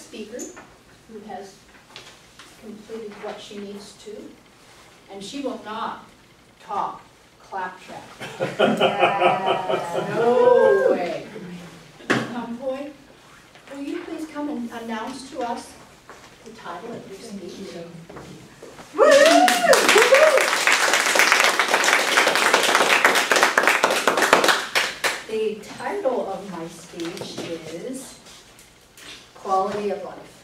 speaker who has completed what she needs to, and she will not talk claptrap. No way. Khamphoy, will you please come and announce to us the title of your speech? The title of my speech is Quality of Life.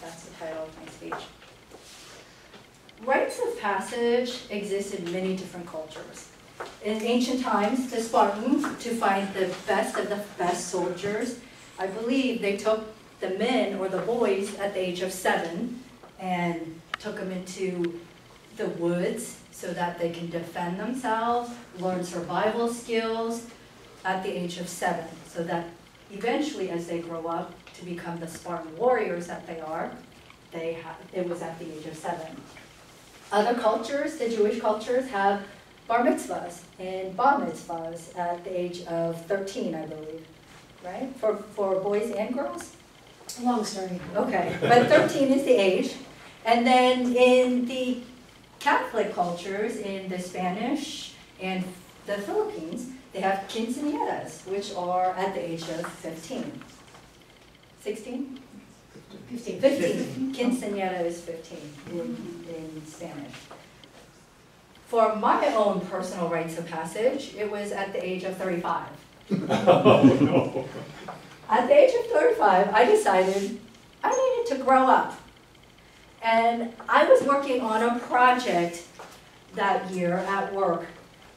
That's the title of my speech. Rites of passage exist in many different cultures. In ancient times, the Spartans, to find the best of the best soldiers, I believe they took the men or the boys at the age of 7 and took them into the woods so that they can defend themselves, learn survival skills at the age of 7, so that eventually as they grow up to become the Spartan warriors that they are, it was at the age of 7. Other cultures, the Jewish cultures, have bar mitzvahs and bar mitzvahs at the age of 13, I believe, right? For boys and girls? Long story. Okay, but 13 is the age. And then in the Catholic cultures, in the Spanish and the Philippines, they have quinceañeras, which are at the age of 15. 16? 15. 15. Quinceañera is 15 in Spanish. For my own personal rites of passage, it was at the age of 35. Oh, no. At the age of 35, I decided I needed to grow up. And I was working on a project that year at work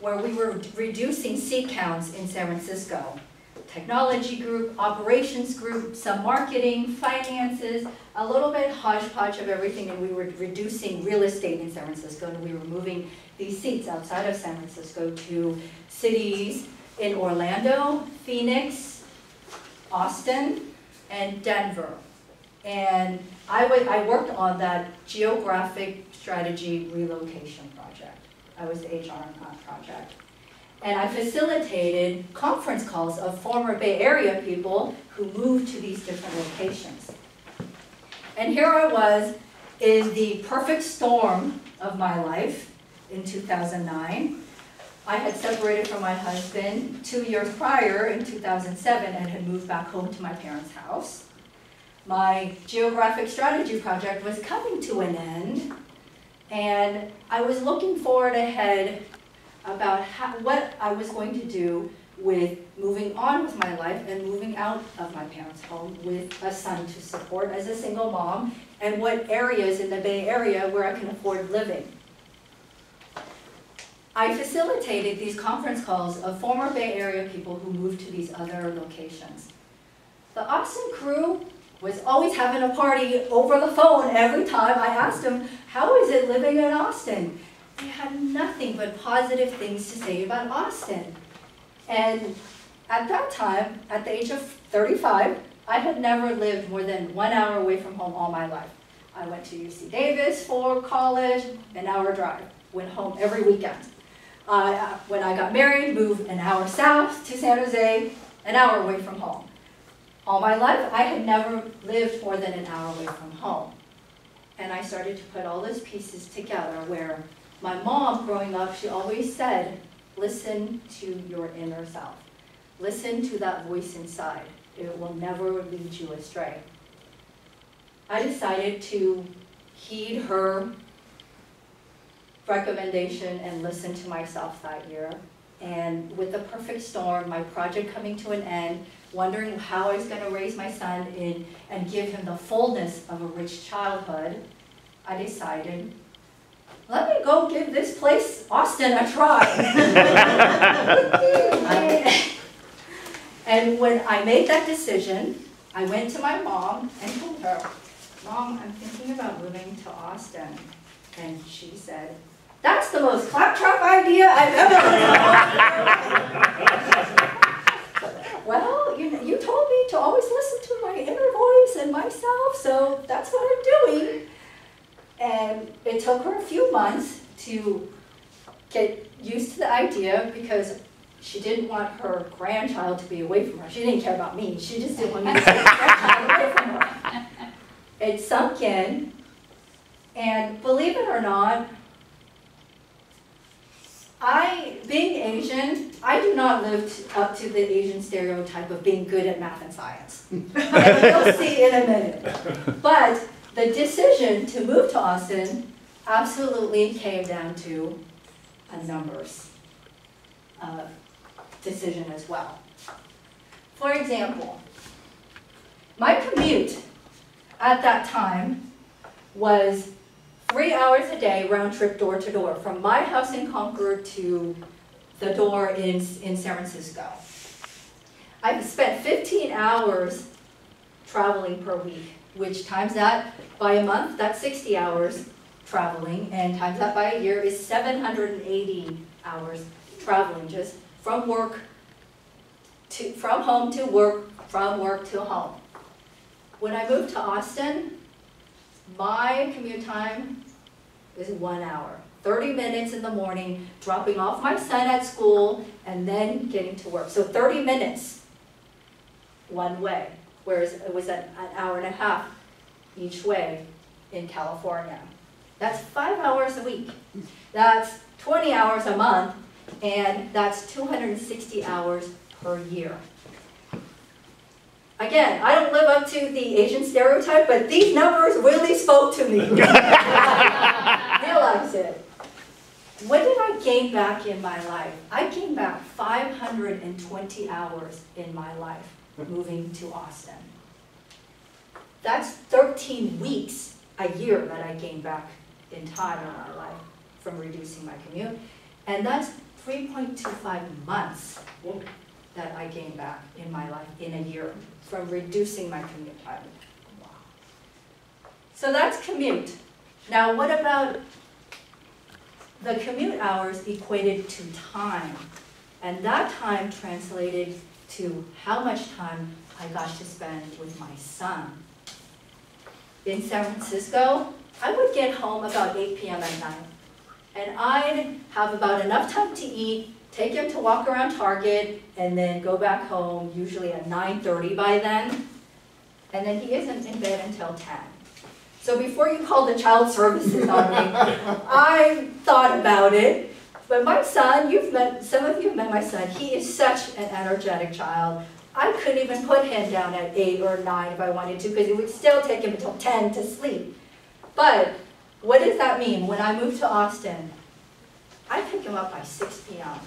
where we were reducing seat counts in San Francisco. Technology group, operations group, some marketing, finances, a little bit hodgepodge of everything, and we were reducing real estate in San Francisco, and we were moving these seats outside of San Francisco to cities in Orlando, Phoenix, Austin, and Denver. And I worked on that geographic strategy relocation project. I was the HR on that project. And I facilitated conference calls of former Bay Area people who moved to these different locations. And here I was in the perfect storm of my life in 2009. I had separated from my husband 2 years prior in 2007 and had moved back home to my parents' house. My geographic strategy project was coming to an end, and I was looking forward ahead about what I was going to do with moving on with my life and moving out of my parents' home with a son to support as a single mom, and what areas in the Bay Area where I can afford living. I facilitated these conference calls of former Bay Area people who moved to these other locations. The Austin crew was always having a party over the phone every time I asked them, how is it living in Austin? They had nothing but positive things to say about Austin. And at that time, at the age of 35, I had never lived more than 1 hour away from home all my life. I went to UC Davis for college, an hour drive, went home every weekend. When I got married, moved an hour south to San Jose, an hour away from home. All my life, I had never lived more than an hour away from home. And I started to put all those pieces together where my mom, growing up, she always said, listen to your inner self. Listen to that voice inside. It will never lead you astray. I decided to heed her recommendation and listen to myself that year. And with the perfect storm, my project coming to an end, wondering how I was going to raise my son and give him the fullness of a rich childhood, I decided, let me go give this place, Austin, a try. And when I made that decision, I went to my mom and told her, Mom, I'm thinking about moving to Austin. And she said, that's the most claptrap idea I've ever heard. Well, you told me to always listen to my inner voice and myself, so that's what I'm doing. And it took her a few months to get used to the idea because she didn't want her grandchild to be away from her. She didn't care about me. She just didn't want me to take her grandchild away from her. it sunk in, and believe it or not, being Asian, I do not live up to the Asian stereotype of being good at math and science. And you'll see in a minute. But the decision to move to Austin absolutely came down to a numbers decision as well. For example, my commute at that time was 3 hours a day, round trip, door to door, from my house in Concord to the door in San Francisco. I've spent 15 hours traveling per week, which times that by a month, that's 60 hours traveling, and times that by a year is 780 hours traveling, just from home to work, from work to home. When I moved to Austin, my commute time is 1 hour. 30 minutes in the morning, dropping off my son at school, and then getting to work. So 30 minutes one way, whereas it was an hour and a half each way in California. That's 5 hours a week. That's 20 hours a month, and that's 260 hours per year. Again, I don't live up to the Asian stereotype, but these numbers really spoke to me. Realize it. What did I gain back in my life? I gained back 520 hours in my life moving to Austin. That's 13 weeks a year that I gained back in time in my life from reducing my commute. And that's 3.25 months that I gained back in my life in a year from reducing my commute time. Wow. So that's commute. Now what about the commute hours equated to time? And that time translated to how much time I got to spend with my son. In San Francisco, I would get home about 8 p.m. at night. And I'd have about enough time to eat, take him to walk around Target, and then go back home, usually at 9:30 by then. And then he isn't in bed until 10. So before you call the child services on me, I thought about it. But my son, some of you have met my son, he is such an energetic child. I couldn't even put him down at 8 or 9 if I wanted to, because it would still take him until 10 to sleep. But what does that mean? When I moved to Austin, I pick him up by 6 p.m.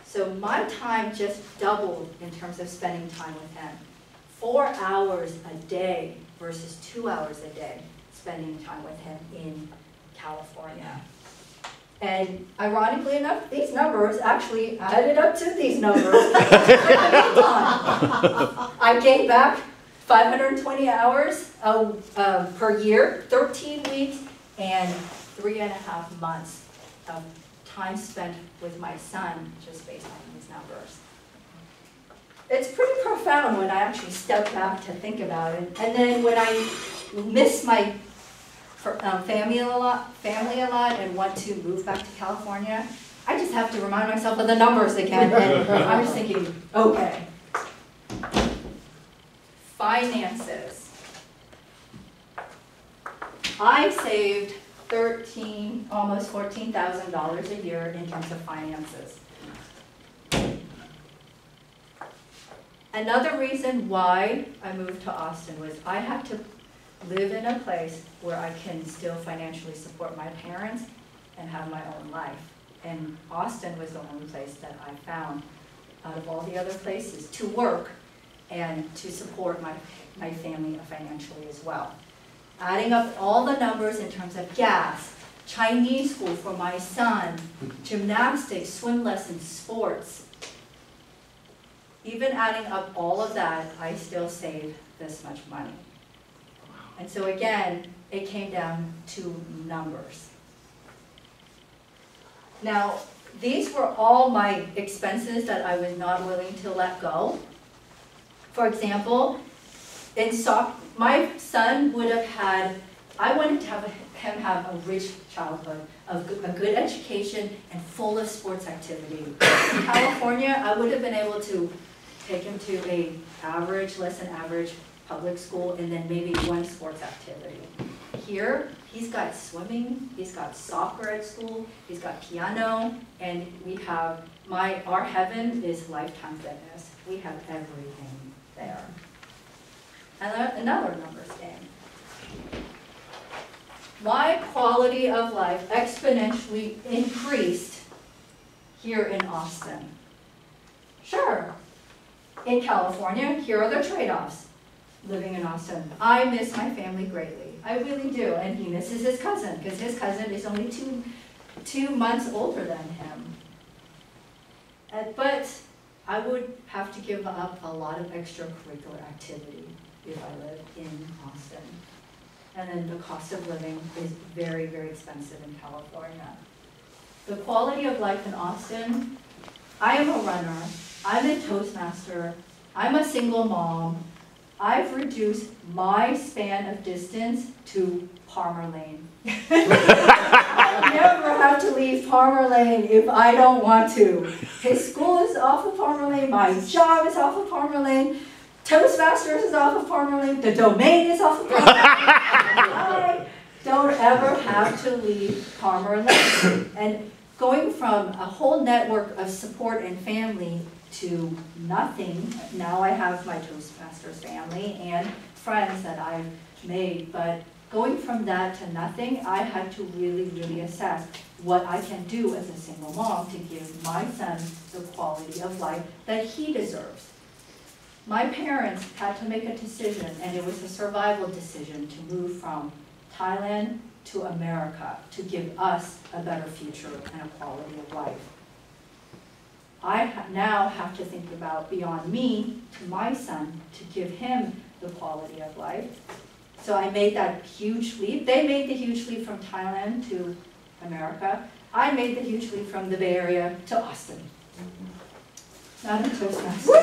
So my time just doubled in terms of spending time with him. 4 hours a day versus 2 hours a day spending time with him in California. And ironically enough, these numbers actually added up to these numbers. I gained back 520 hours per year, 13 weeks, and 3.5 months of time spent with my son, just based on these numbers. It's pretty profound when I actually step back to think about it. And then when I miss my family a lot and want to move back to California, I just have to remind myself of the numbers again. And I'm just thinking, okay. Finances. I saved almost $14,000 a year in terms of finances. Another reason why I moved to Austin was I had to live in a place where I can still financially support my parents and have my own life. And Austin was the only place that I found, out of all the other places, to work and to support my family financially as well. Adding up all the numbers in terms of gas, Chinese school for my son, gymnastics, swim lessons, sports, even adding up all of that, I still saved this much money. And so again, it came down to numbers. Now, these were all my expenses that I was not willing to let go. For example, in my son would have had, I wanted to have him have a rich childhood, a good education, and full of sports activity. In California, I would have been able to take him to a less than average public school, and then maybe one sports activity. Here, he's got swimming, he's got soccer at school, he's got piano, and we have, our heaven is Lifetime Fitness. We have everything there. And another numbers game. My quality of life exponentially increased here in Austin. Sure, in California, here are the trade-offs. Living in Austin, I miss my family greatly. I really do, and he misses his cousin, because his cousin is only two months older than him. But I would have to give up a lot of extracurricular activity if I live in Austin. And then the cost of living is very, very expensive in California. The quality of life in Austin, I am a runner, I'm a Toastmaster, I'm a single mom. I've reduced my span of distance to Palmer Lane. I never have to leave Palmer Lane if I don't want to. His school is off of Palmer Lane, my job is off of Palmer Lane, Toastmasters is off of Palmer Lane, the domain is off of Palmer Lane. I don't ever have to leave Palmer Lane. And going from a whole network of support and family to nothing, now I have my Toastmasters family and friends that I've made, but going from that to nothing, I had to really, really assess what I can do as a single mom to give my son the quality of life that he deserves. My parents had to make a decision, and it was a survival decision, to move from Thailand to America to give us a better future and a quality of life. I now have to think about beyond me to my son to give him the quality of life. So I made that huge leap. They made the huge leap from Thailand to America. I made the huge leap from the Bay Area to Austin. Not a Toastmaster.